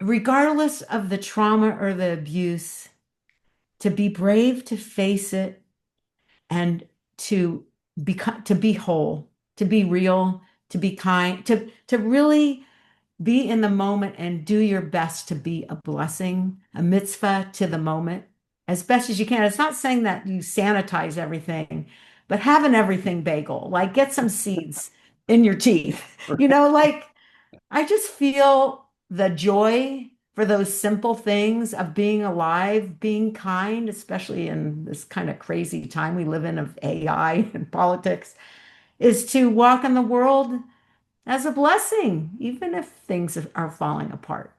regardless of the trauma or the abuse, to be brave to face it and to be whole, to be real, to be kind, to really be in the moment and do your best to be a blessing, a mitzvah to the moment as best as you can. It's not saying that you sanitize everything, but have an everything bagel, like get some seeds in your teeth. Like I just feel the joy for those simple things of being alive, being kind, especially in this kind of crazy time we live in of AI and politics, is to walk in the world as a blessing, even if things are falling apart.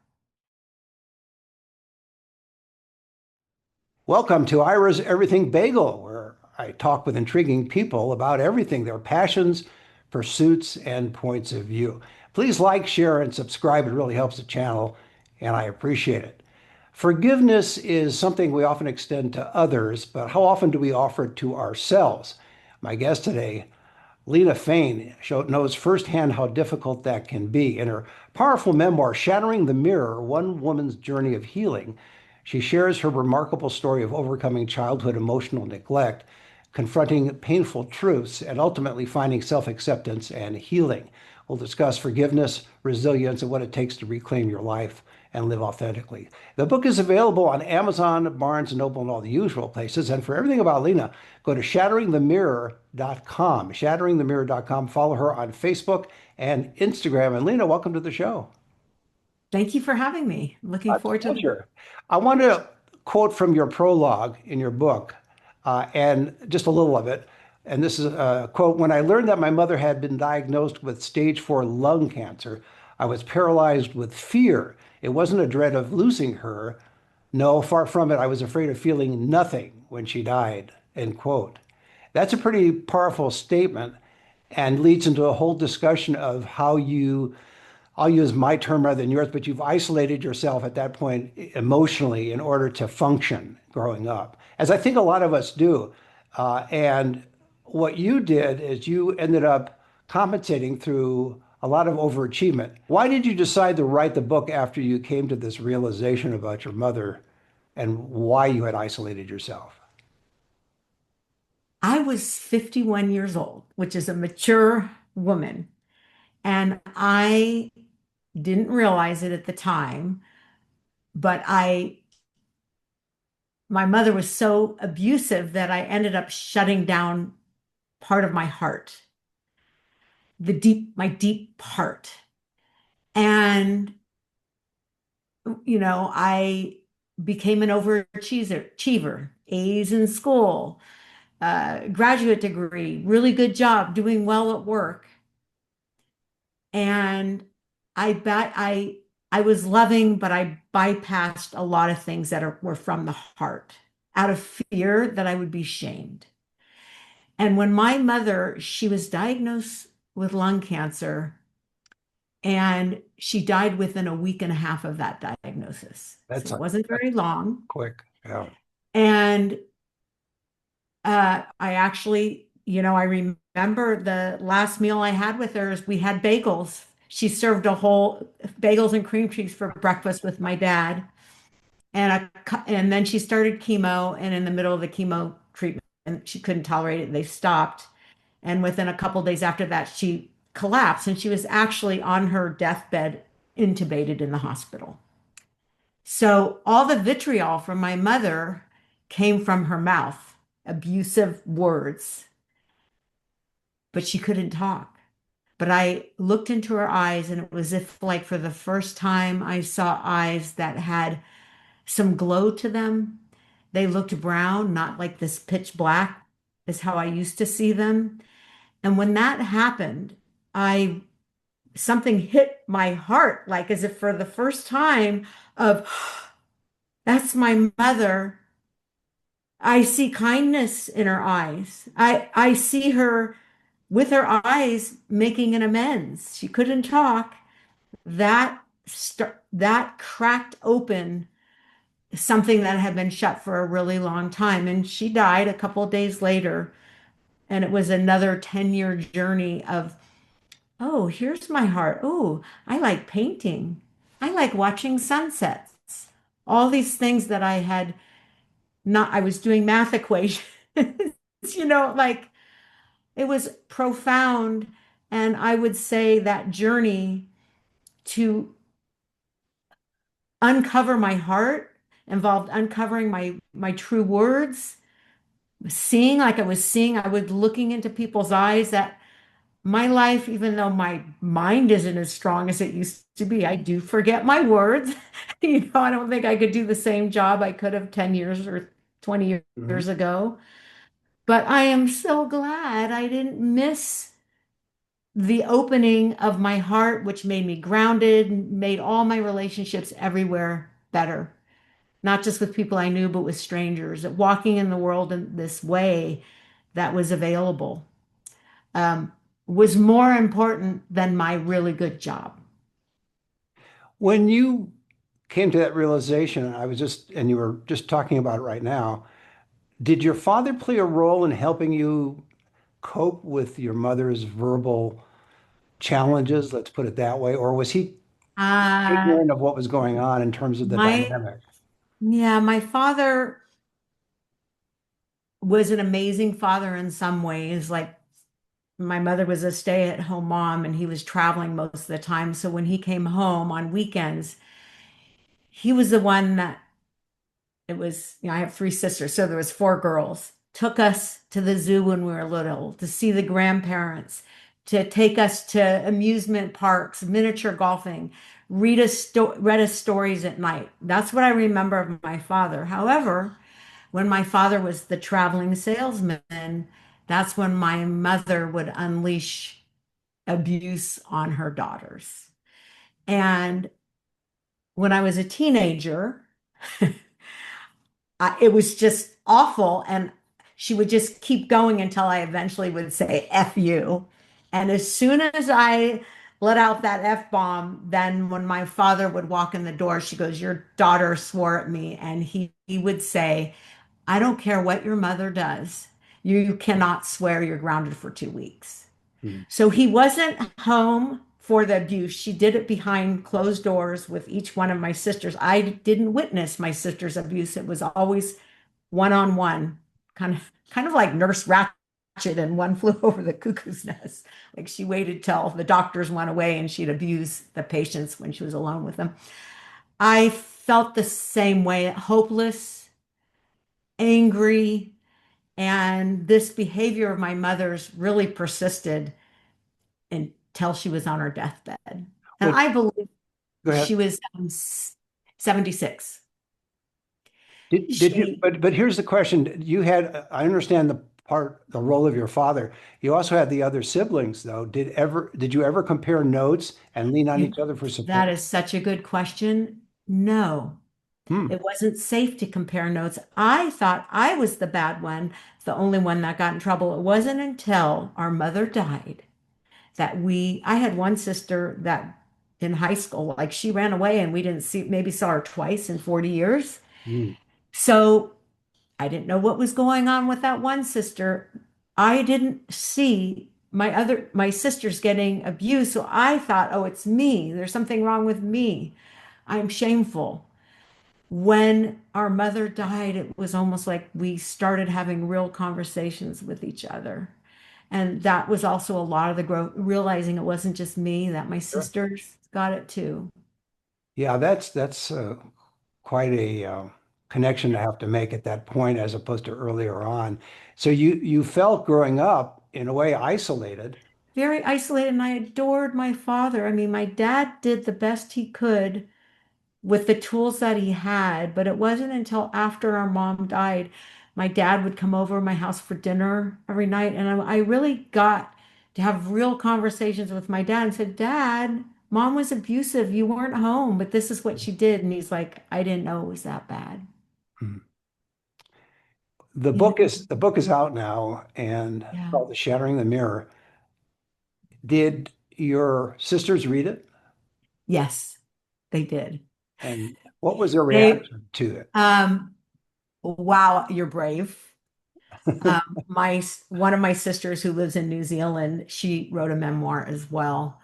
Welcome to Ira's Everything Bagel, where I talk with intriguing people about everything, their passions, pursuits, and points of view. Please like, share, and subscribe. It really helps the channel, and I appreciate it. Forgiveness is something we often extend to others, but how often do we offer it to ourselves? My guest today, Lena Fein, knows firsthand how difficult that can be. In her powerful memoir, Shattering the Mirror, One Woman's Journey of Healing, she shares her remarkable story of overcoming childhood emotional neglect, confronting painful truths, and ultimately finding self-acceptance and healing. We'll discuss forgiveness, resilience, and what it takes to reclaim your life and live authentically. The book is available on Amazon, Barnes& and Noble, and all the usual places. And for everything about Lena, go to shatteringthemirror.com. Shatteringthemirror.com. Follow her on Facebook and Instagram. And Lena, welcome to the show. Thank you for having me. Looking A forward to the pleasure. I want to quote from your prologue in your book, and just a little of it. And this is a quote: "When I learned that my mother had been diagnosed with stage 4 lung cancer, I was paralyzed with fear. It wasn't a dread of losing her. No, far from it. I was afraid of feeling nothing when she died." End quote. That's a pretty powerful statement and leads into a whole discussion of how you, I'll use my term rather than yours, but you've isolated yourself at that point emotionally in order to function growing up, as I think a lot of us do. And what you did is you ended up compensating through a lot of overachievement. Why did you decide to write the book after you came to this realization about your mother and why you had isolated yourself? I was 51 years old, which is a mature woman, and I didn't realize it at the time, but my mother was so abusive that I ended up shutting down part of my heart, my deep part. And, I became an overachiever, A's in school, graduate degree, really good job, doing well at work. And I bet I was loving, but I bypassed a lot of things were from the heart out of fear that I would be shamed. And when my mother, she was diagnosed with lung cancer, and she died within a week and a half of that diagnosis. So That's it wasn't that's very long. quick. Yeah. And I actually, I remember the last meal I had with her is we had bagels. She served a whole bagels and cream cheese for breakfast with my dad. And then she started chemo, and in the middle of the chemo treatment, she couldn't tolerate it. They stopped. And within a couple days after that, she collapsed, and she was actually on her deathbed, intubated in the hospital. So all the vitriol from my mother came from her mouth, abusive words, but she couldn't talk. But I looked into her eyes, and it was if, like, for the first time, I saw eyes that had some glow to them. They looked brown, not like this pitch black, is how I used to see them. And when that happened, I something hit my heart, like as if for the first time of that's my mother. I see kindness in her eyes. I see her with her eyes making an amends. She couldn't talk. That cracked open something that had been shut for a really long time. And she died a couple of days later. And it was another 10-year journey of, oh, here's my heart. Oh, I like painting. I like watching sunsets. All these things that I had not, I was doing math equations, like it was profound. And I would say that journey to uncover my heart involved uncovering my true words, seeing like I was seeing, I was looking into people's eyes that my life, even though my mind isn't as strong as it used to be, I do forget my words. I don't think I could do the same job I could have 10 years or 20 Mhm. years ago. But I am so glad I didn't miss the opening of my heart, which made me grounded, made all my relationships everywhere better, not just with people I knew, but with strangers, walking in the world in this way that was available, um, was more important than my really good job. When you came to that realization, and you were just talking about it right now, did your father play a role in helping you cope with your mother's verbal challenges, let's put it that way, or was he Uh, ignorant of what was going on in terms of the my, dynamic? yeah, my father was an amazing father in some ways. Like my mother was a stay-at-home mom and he was traveling most of the time. So when he came home on weekends, he was the one that it was, I have three sisters, so there was four girls. Took us to the zoo when we were little to see the grandparents, to take us to amusement parks, miniature golfing, read us stories at night. That's what I remember of my father. However, when my father was the traveling salesman, that's when my mother would unleash abuse on her daughters. And when I was a teenager, it was just awful. And she would just keep going until I eventually would say, F you. And as soon as I let out that F bomb, then when my father would walk in the door, she goes, your daughter swore at me. And he would say, I don't care what your mother does. You cannot swear you're grounded for 2 weeks. Hmm. So he wasn't home for the abuse. She did it behind closed doors with each one of my sisters. I didn't witness my sister's abuse. It was always one-on-one, kind of like Nurse Ratched and One Flew Over the Cuckoo's Nest. Like she waited till the doctors went away and she'd abuse the patients when she was alone with them. I felt the same way, hopeless, angry, and this behavior of my mother's really persisted until she was on her deathbed. And Well, I believe go ahead. she was 76. Did you, She, but here's the question. You had, I understand the role of your father. You also had the other siblings, though. Did you ever compare notes and lean on each you, other for that support? is such a good question. No, Hmm. it wasn't safe to compare notes. I thought I was the bad one, the only one that got in trouble. It wasn't until our mother died that I had one sister that in high school, like she ran away and we didn't see, maybe saw her twice in 40 years. Hmm. So I didn't know what was going on with that one sister. I didn't see my sisters getting abused. So I thought, oh, it's me. There's something wrong with me. I'm shameful. When our mother died, it was almost like we started having real conversations with each other. And that was also a lot of the growth, realizing it wasn't just me, that my Sure. sisters got it too. Yeah, that's quite a connection to have to make at that point as opposed to earlier on. So you felt growing up in a way isolated. Very isolated, and I adored my father. I mean, my dad did the best he could with the tools that he had, but it wasn't until after our mom died, my dad would come over to my house for dinner every night, and I really got to have real conversations with my dad and said, Dad, mom was abusive. You weren't home, but this is what she did. And he's like, I didn't know it was that bad. Hmm. You know, The book is out now and yeah. called The Shattering the Mirror. Did your sisters read it? Yes, they did. And what was their They, reaction to it? um, wow, you're brave. One of my sisters who lives in New Zealand, she wrote a memoir as well.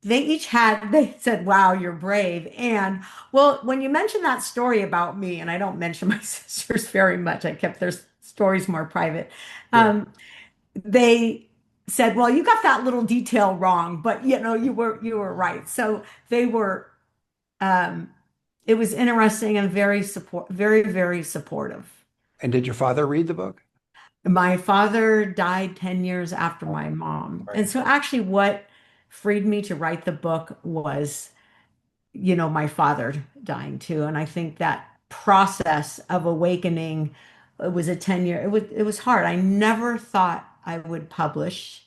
they said, wow, you're brave. And well, when you mentioned that story about me, and I don't mention my sisters very much, I kept their stories more private. Sure. Um, they said, well, you got that little detail wrong, but you were right. So they were, um, it was interesting and very supportive. And did your father read the book? My father died 10 years after Oh, my mom. And sorry. so actually what freed me to write the book was, my father dying too. And I think that process of awakening, it was a 10-year, it was hard. I never thought I would publish.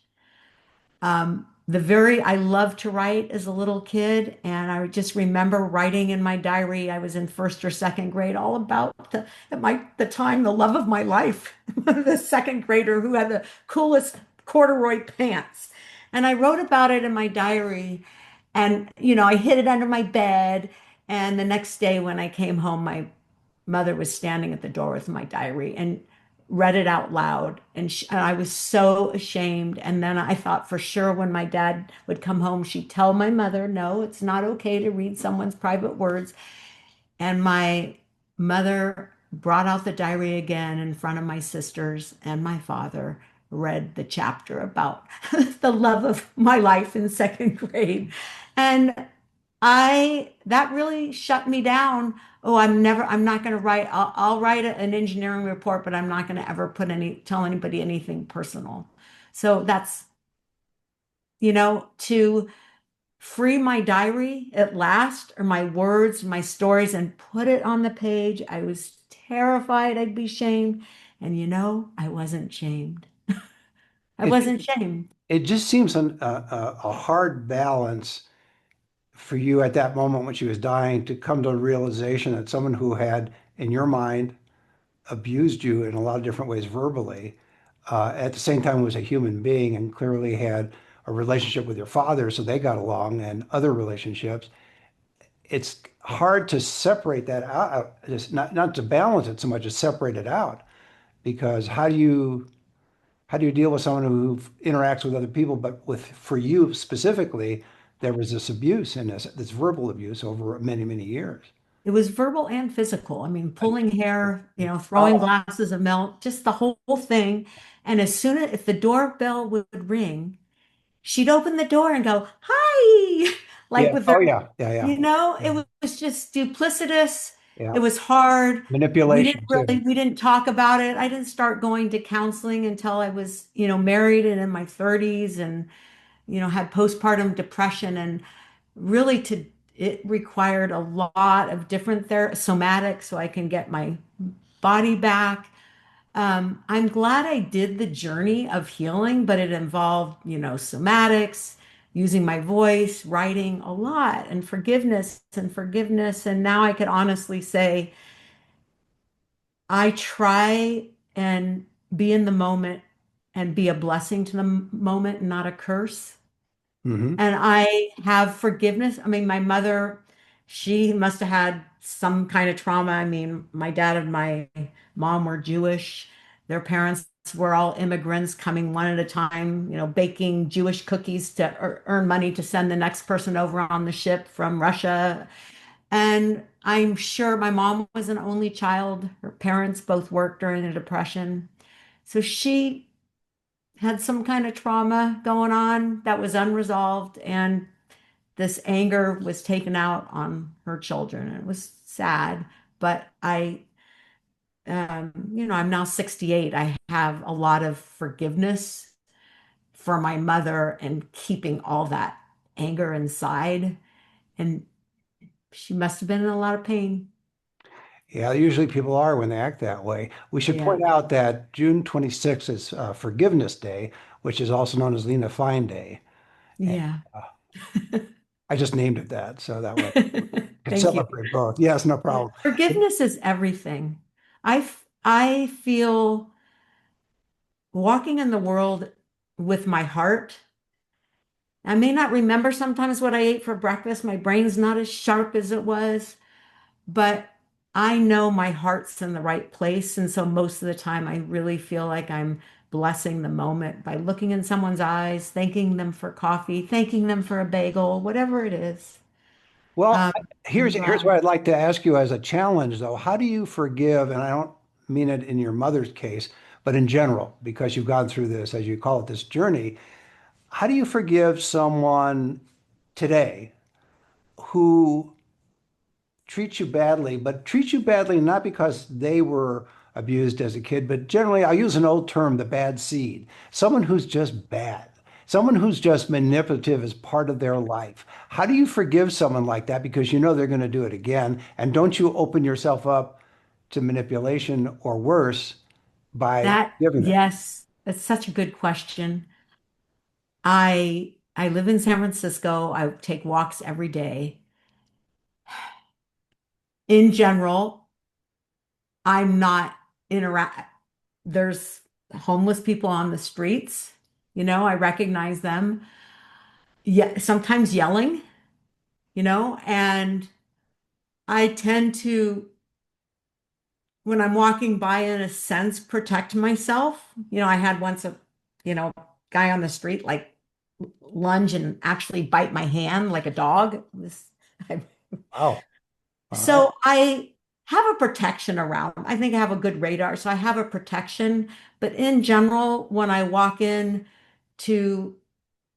I loved to write as a little kid, and I just remember writing in my diary. I was in first or second grade, all about the time, the love of my life, the second grader who had the coolest corduroy pants. And I wrote about it in my diary, and I hid it under my bed. And the next day when I came home, my mother was standing at the door with my diary and read it out loud. And I was so ashamed. And then I thought for sure when my dad would come home, she'd tell my mother, no, it's not okay to read someone's private words. And my mother brought out the diary again in front of my sisters, and my father read the chapter about the love of my life in second grade. And that really shut me down. Oh, I'm not going to write, I'll write an engineering report, but I'm not going to ever tell anybody anything personal. So that's, to free my diary at last, or my words, my stories, and put it on the page. I was terrified I'd be shamed. And I wasn't shamed. I It wasn't shamed. it just seems a hard balance for you at that moment when she was dying to come to a realization that someone who had, in your mind, abused you in a lot of different ways verbally, at the same time was a human being and clearly had a relationship with your father, so they got along, and other relationships. It's hard to separate that out, just not to balance it so much as separate it out, because how do you deal with someone who interacts with other people, but with for you specifically, there was this abuse and this verbal abuse over many, many years. It was verbal and physical. I mean, pulling hair, throwing Oh, glasses of milk, just the whole thing. And as soon as if the doorbell would ring, she'd open the door and go, "Hi," like yeah. with her, Oh, yeah. Yeah, yeah. it was just duplicitous. Yeah. It was hard. Manipulation too. We didn't talk about it. I didn't start going to counseling until I was, married and in my 30s, and had postpartum depression. And really it required a lot of different somatic so I can get my body back. I'm glad I did the journey of healing, but it involved, somatics, using my voice, writing a lot, and forgiveness and forgiveness. And now I could honestly say I try and be in the moment and be a blessing to the moment and not a curse. Hmm. And I have forgiveness. I mean, my mother, she must have had some kind of trauma. I mean, my dad and my mom were Jewish. Their parents were all immigrants coming one at a time, baking Jewish cookies to earn money to send the next person over on the ship from Russia. And I'm sure my mom was an only child. Her parents both worked during the Depression. So she had some kind of trauma going on that was unresolved, and this anger was taken out on her children. It was sad, but I'm now 68. I have a lot of forgiveness for my mother and keeping all that anger inside. And she must have been in a lot of pain. Yeah, usually people are when they act that way. We should Yeah. point out that June 26th is Forgiveness Day, which is also known as Lena Fein Day. And Yeah. I just named it that, so that way I can Thank you. celebrate both. Yes, no Yeah. problem. Forgiveness is everything. I feel walking in the world with my heart. I may not remember sometimes what I ate for breakfast. My brain's not as sharp as it was, but I know my heart's in the right place. And so most of the time, I really feel like I'm blessing the moment by looking in someone's eyes, thanking them for coffee, thanking them for a bagel, whatever it is. Well, Um, here's what I'd like to ask you as a challenge, though. How do you forgive? And I don't mean it in your mother's case, but in general, because you've gone through this, as you call it, this journey. How do you forgive someone today who treats you badly, but treats you badly not because they were abused as a kid, but generally, I'll use an old term, the bad seed. Someone who's just bad, someone who's just manipulative as part of their life. How do you forgive someone like that? Because you know they're going to do it again. And don't you open yourself up to manipulation or worse by giving them? yes, that's such a good question. I live in San Francisco. I take walks every day. In general, I'm not interact. There's homeless people on the streets. I recognize them. Yeah, sometimes yelling, and I tend to, when I'm walking by, in a sense, protect myself. I had once a, guy on the street like lunge and actually bite my hand like a dog. I- Wow. All right. so I have a protection around. I think I have a good radar, so I have a protection. But in general, when I walk to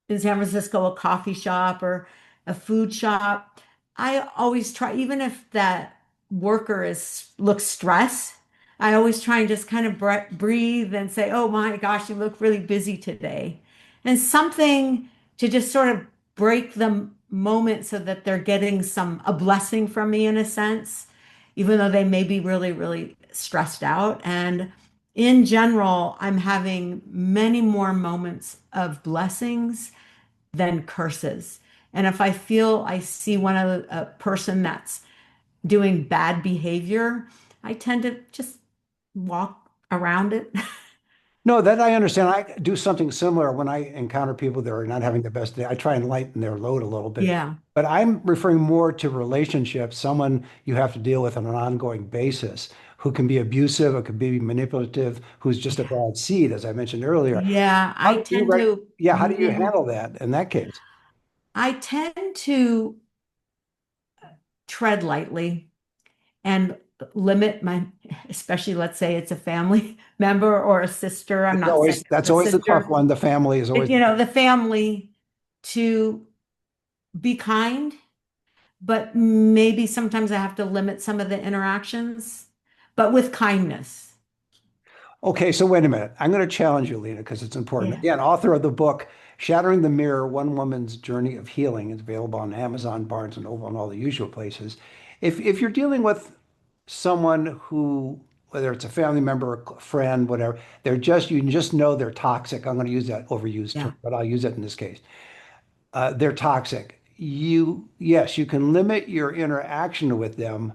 in San Francisco, a coffee shop or a food shop, I always try, even if that worker looks stressed, I always try and just kind of breathe and say, "Oh my gosh, you look really busy today," and something to just sort of break the moment so that they're getting a blessing from me in a sense, even though they may be really, really stressed out. And in general, I'm having many more moments of blessings than curses. And if I feel I see a person that's doing bad behavior, I tend to just walk around it. No, that I understand. I do something similar when I encounter people that are not having the best day. I try and lighten their load a little bit. Yeah, But I'm referring more to relationships, someone you have to deal with on an ongoing basis who can be abusive, or can be manipulative, who's just a yeah, bad seed, as I mentioned earlier. yeah. How do you yeah, how do you Mhm. handle that in that case? I tend to tread lightly and limit especially let's say it's a family member or a sister. I'm It's not saying always that's it's a always the tough sister, one. The family is always the family to be kind, but maybe sometimes I have to limit some of the interactions, but with kindness. okay, so wait a minute. I'm going to challenge you, Lena, because it's important. Yeah, Again, author of the book Shattering the Mirror, One Woman's Journey of Healing. It's available on Amazon, Barnes and Noble, and all the usual places. If you're dealing with someone who, whether it's a family member, a friend, whatever, you can just know they're toxic. I'm going to use that overused term, yeah, but I'll use it in this case. They're toxic. Yes, you can limit your interaction with them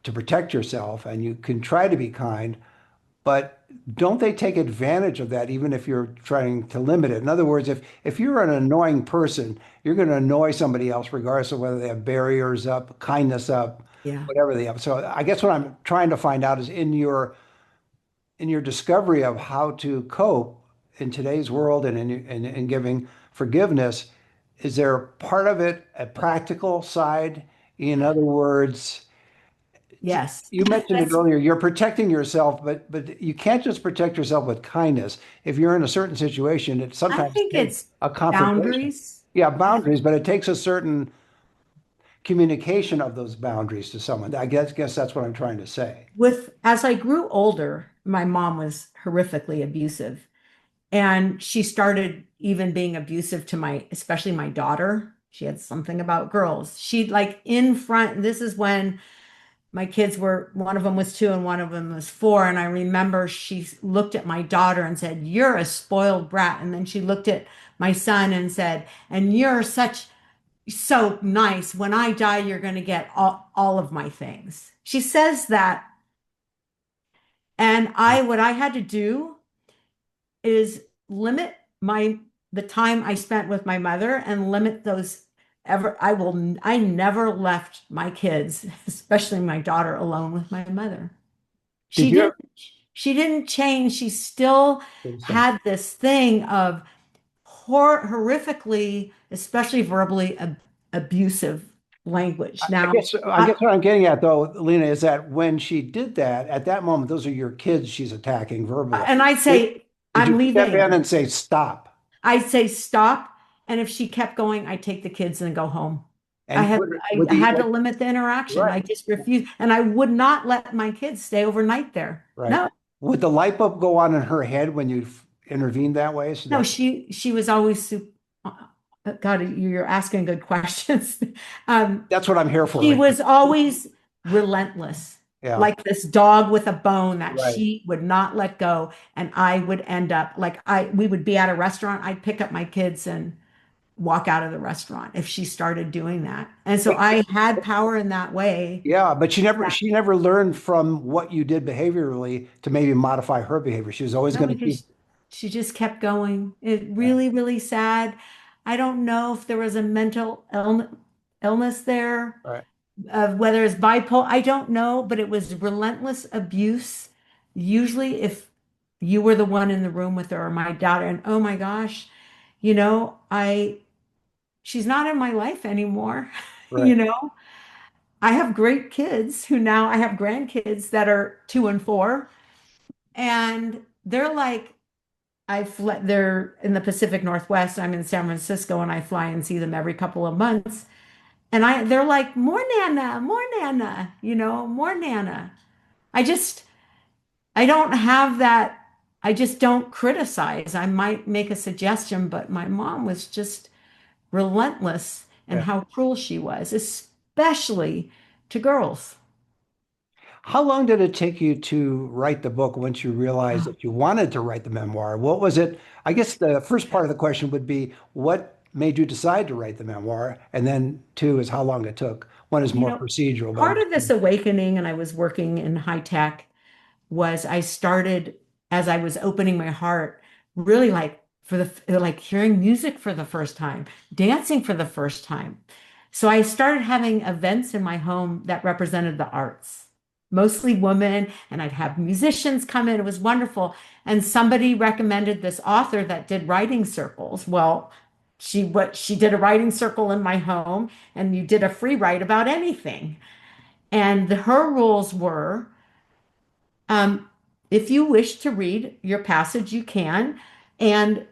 to protect yourself, and you can try to be kind, but don't they take advantage of that even if you're trying to limit it? In other words, if you're an annoying person, you're going to annoy somebody else regardless of whether they have barriers up, kindness up, yeah, whatever they have. So I guess what I'm trying to find out is in your discovery of how to cope in today's world and in giving forgiveness, is there part of it a practical side? In other words, yes. you mentioned it That's, earlier, you're protecting yourself, but you can't just protect yourself with kindness. If you're in a certain situation, it I sometimes think takes it's a confrontation. boundaries. Yeah, I, boundaries, but it takes a certain communication of those boundaries to someone. I guess that's what I'm trying to say. as I grew older, my mom was horrifically abusive. And she started even being abusive to especially my daughter. She had something about girls. She'd like in front, this is when my kids one of them was 2 and one of them was 4. And I remember she looked at my daughter and said, "You're a spoiled brat." And then she looked at my son and said, "And you're so nice. When I die, you're going to get all of my things." She says that. And what I had to do is limit the time I spent with my mother and limit those I never left my kids, especially my daughter, alone with my mother. Did She you did. she didn't change. She still Pretty same. had this thing of horrifically, especially verbally abusive language. I Now, guess I I, guess what I'm getting at though, Lena, is that when she did that, at that moment, those are your kids she's attacking verbally. and I'd Did, say, did you I'm step in leaving. and say stop? I'd say stop. And if she kept going, I'd take the kids and go home. And would I the had to like limit the interaction. right, I just refused. And I would not let my kids stay overnight there. right. No, Would the light bulb go on in her head when you intervened that way? So no, that she was always super, God, you're asking good questions. that's what I'm here for, She Lena. was always relentless, Yeah, like this dog with a bone that right. she would not let go. And I would end up like we would be at a restaurant. I'd pick up my kids and walk out of the restaurant if she started doing that. And so But I had power in that way. yeah, but That she never learned from what you did behaviorally to maybe modify her behavior. She was always no, going to keep. because she just kept going. It Yeah, really, really sad. I don't know if there was a illness there, right, whether it's bipolar, I don't know, but it was relentless abuse. Usually, if you were the one in the room with her or my daughter, and oh my gosh, she's not in my life anymore. You right. know, I have great kids who now I have grandkids that are 2 and 4, and they're like, they're in the Pacific Northwest. I'm in San Francisco and I fly and see them every couple of months. And they're like, more Nana, more Nana. I just, I don't have that. I just don't criticize. I might make a suggestion, but my mom was just relentless in Yeah. how cruel she was, especially to girls. How long did it take you to write the book once you realized that you wanted to write the memoir? What was it? I guess the first part of the question would be what made you decide to write the memoir? And then two is how long it took. One is You more know, procedural, but part I'm of this awakening, and I was working in high tech, was I started as I was opening my heart, really like like hearing music for the first time, dancing for the first time. So I started having events in my home that represented the arts, mostly women, and I'd have musicians come in. It was wonderful. And somebody recommended this author that did writing circles. Well, she did a writing circle in my home, and you did a free write about anything. And her rules were um, if you wish to read your passage, you can. And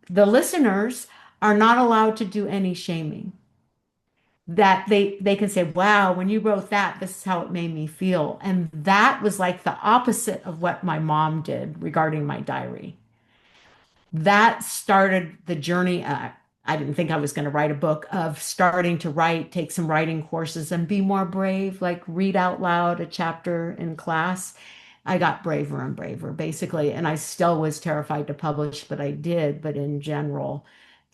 the listeners are not allowed to do any shaming. That they can say, wow, when you wrote that, this is how it made me feel. And that was like the opposite of what my mom did regarding my diary. That started the journey. I didn't think I was going to write a book of starting to write, take some writing courses and be more brave, like read out loud a chapter in class. I got braver and braver, basically. And I still was terrified to publish, but I did. But in general,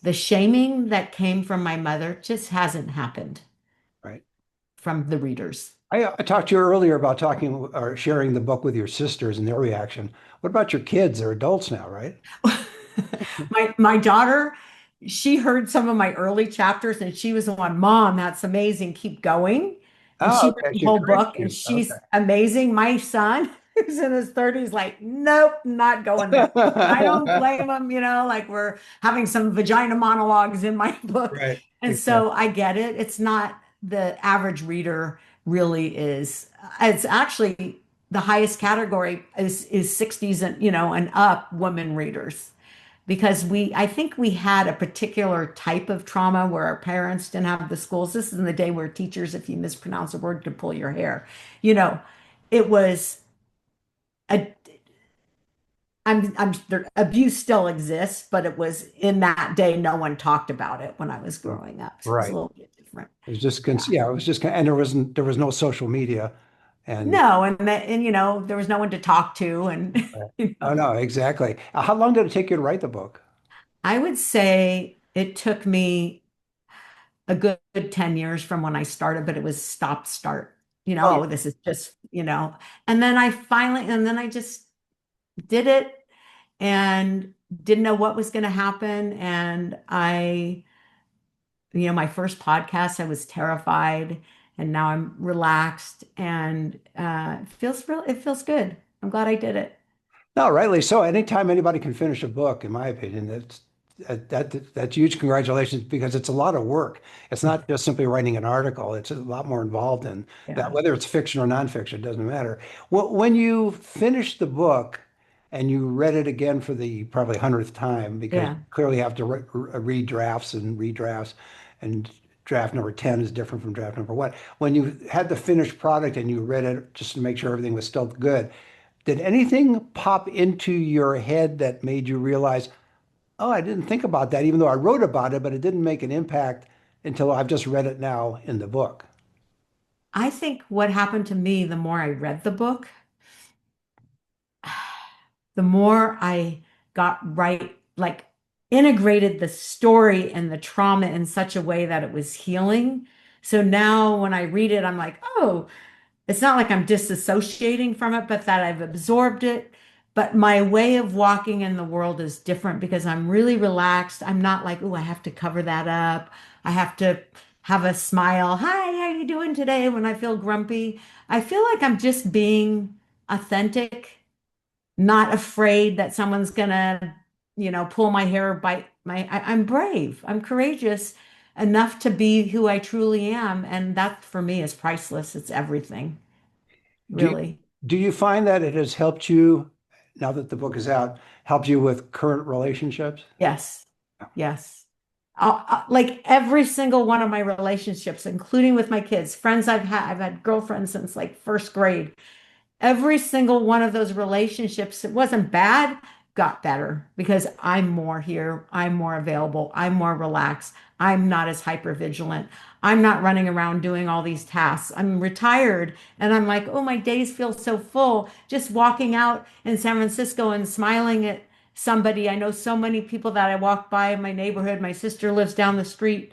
the shaming that came from my mother just hasn't happened right. from the readers. I talked to you earlier about talking or sharing the book with your sisters and their reaction. What about your kids? They're adults now, right? My daughter, she heard some of my early chapters and she was the one, Mom, that's amazing. Keep going. And Oh, she read okay. the She whole encouraged book and you. Okay. she's amazing. My son, who's in his 30s, like, nope, not going there. And I don't blame him, like we're having some vagina monologues in my book. Right. And Exactly. so I get it. It's not the average reader really is. It's actually the highest category is 60s and and up women readers because I think we had a particular type of trauma where our parents didn't have the schools. This is in the day where teachers, if you mispronounce a word, could pull your hair. You know, it was a, abuse still exists, but it was in that day, no one talked about it when I was growing up. So it was a Right. little bit different. It was just, Yeah. yeah, it was just, and there was no social media. And No, and there was no one to talk to. And, oh, no, exactly. How long did it take you to write the book? I would say it took me a good 10 years from when I started, but it was stop start. Oh, yeah. Oh, this is just, and then and then I just did it and didn't know what was going to happen. And my first podcast, I was terrified and now I'm relaxed and it feels good. I'm glad I did it. No, rightly so. Anytime anybody can finish a book, in my opinion, that's huge. Congratulations, because it's a lot of work. It's not just simply writing an article. It's a lot more involved in that, Yeah. whether it's fiction or nonfiction, it doesn't matter. Well, when you finished the book and you read it again for the probably 100th time, because you Yeah. clearly have to read drafts and redrafts, and draft number 10 is different from draft number one. When you had the finished product and you read it just to make sure everything was still good, did anything pop into your head that made you realize, oh, I didn't think about that, even though I wrote about it, but it didn't make an impact until I've just read it now in the book? I think what happened to me the more I read the book, the more I got right, like integrated the story and the trauma in such a way that it was healing. So now when I read it, I'm like, oh, it's not like I'm disassociating from it, but that I've absorbed it. But my way of walking in the world is different because I'm really relaxed. I'm not like, oh, I have to cover that up. I have to have a smile. Hi, how you doing today? When I feel grumpy, I feel like I'm just being authentic, not afraid that someone's gonna, pull my hair or bite I'm brave. I'm courageous enough to be who I truly am. And that for me is priceless. It's everything, Do you, really. do you find that it has helped you, now that the book is out, helped you with current relationships? Yes. Yes. Like every single one of my relationships, including with my kids, friends I've had girlfriends since like first grade. Every single one of those relationships, it wasn't bad, got better because I'm more here. I'm more available. I'm more relaxed. I'm not as hyper vigilant. I'm not running around doing all these tasks. I'm retired and I'm like, oh, my days feel so full. Just walking out in San Francisco and smiling at somebody. I know so many people that I walk by in my neighborhood. My sister lives down the street.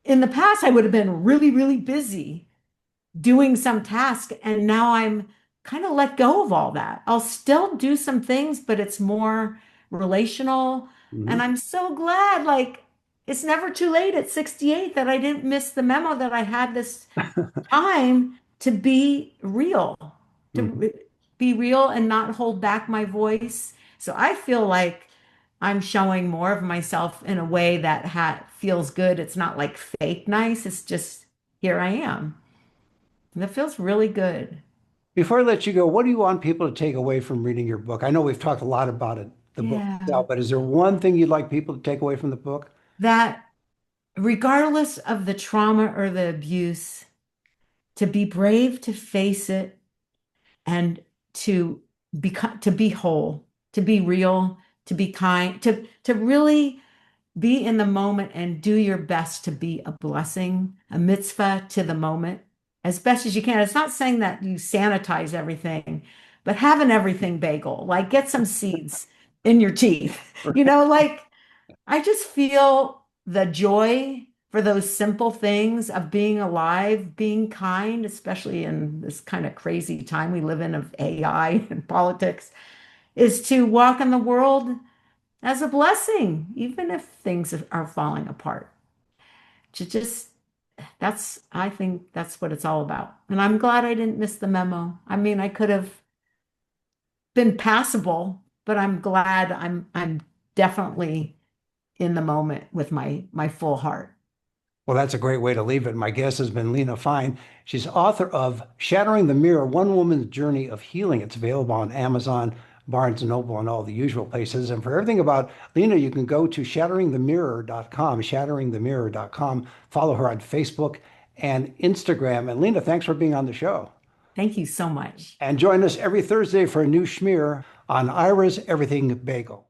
In the past, I would have been really, really busy doing some task. And now I'm kind of let go of all that. I'll still do some things, but it's more relational. And Mhm. I'm so glad, like, it's never too late at 68 that I didn't miss the memo that I had this time to Mhm. be real and not hold back my voice. So I feel like I'm showing more of myself in a way that feels good. It's not like fake nice. It's just here I am. That feels really good. Before I let you go, what do you want people to take away from reading your book? I know we've talked a lot about it, the book Yeah. itself, but is there one thing you'd like people to take away from the book? That regardless of the trauma or the abuse, to be brave to face it and to be whole, to be real, to be kind, to really be in the moment and do your best to be a blessing, a mitzvah to the moment as best as you can. It's not saying that you sanitize everything, but have an everything bagel, like get some seeds in your teeth, like I just feel the joy for those simple things of being alive, being kind, especially in this kind of crazy time we live in of AI and politics, is to walk in the world as a blessing, even if things are falling apart. To just, I think that's what it's all about. And I'm glad I didn't miss the memo. I mean, I could have been passable, but I'm glad I'm definitely in the moment with my full heart. Well, that's a great way to leave it. My guest has been Lena Fein. She's author of Shattering the Mirror, One Woman's Journey of Healing. It's available on Amazon, Barnes& and Noble, and all the usual places. And for everything about Lena, you can go to shatteringthemirror.com, shatteringthemirror.com. Follow her on Facebook and Instagram. And Lena, thanks for being on the show. Thank you so much. And join us every Thursday for a new schmear on Ira's Everything Bagel.